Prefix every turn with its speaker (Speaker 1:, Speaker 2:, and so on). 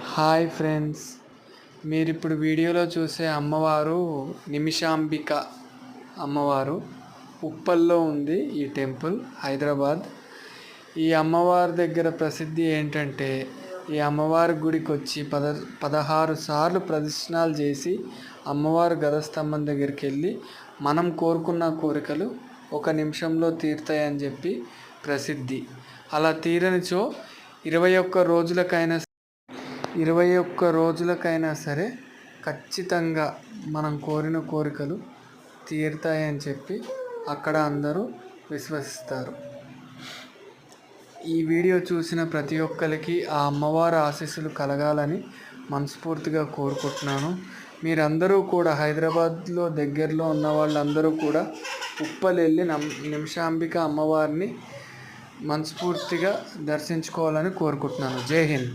Speaker 1: Hi friends, మీరు ఇప్పుడు వీడియోలో చూసే అమ్మవారు నిమిషాంబిక అమ్మవారు. ఉప్పల్లో ఉంది ఈ టెంపుల్, హైదరాబాద్. ఈ అమ్మవారి దగ్గర ప్రసిద్ధి ఏంటంటే, ఈ అమ్మవారి గుడికి వచ్చి 16 సార్లు ప్రదక్షిణాలు చేసి అమ్మవారు గదస్తంభం దగ్గరికి వెళ్ళి మనం కోరుకున్న కోరికలు 1 నిమిషంలో తీరుతాయని చెప్పి ప్రసిద్ధి. అలా తీరనిచో 21 రోజులకైనా సరే ఖచ్చితంగా మనం కోరిన కోరికలు తీరుతాయని చెప్పి అక్కడ అందరూ విశ్వసిస్తారు. ఈ వీడియో చూసిన ప్రతి ఒక్కరికి ఆ అమ్మవారి ఆశీస్సులు కలగాలని మనస్ఫూర్తిగా కోరుకుంటున్నాను. మీరందరూ కూడా హైదరాబాద్లో దగ్గరలో ఉన్న వాళ్ళందరూ కూడా ఉప్పల్ వెళ్ళి నిమిషాంబిక అమ్మవారిని మనస్ఫూర్తిగా దర్శించుకోవాలని కోరుకుంటున్నాను. జై హింద్.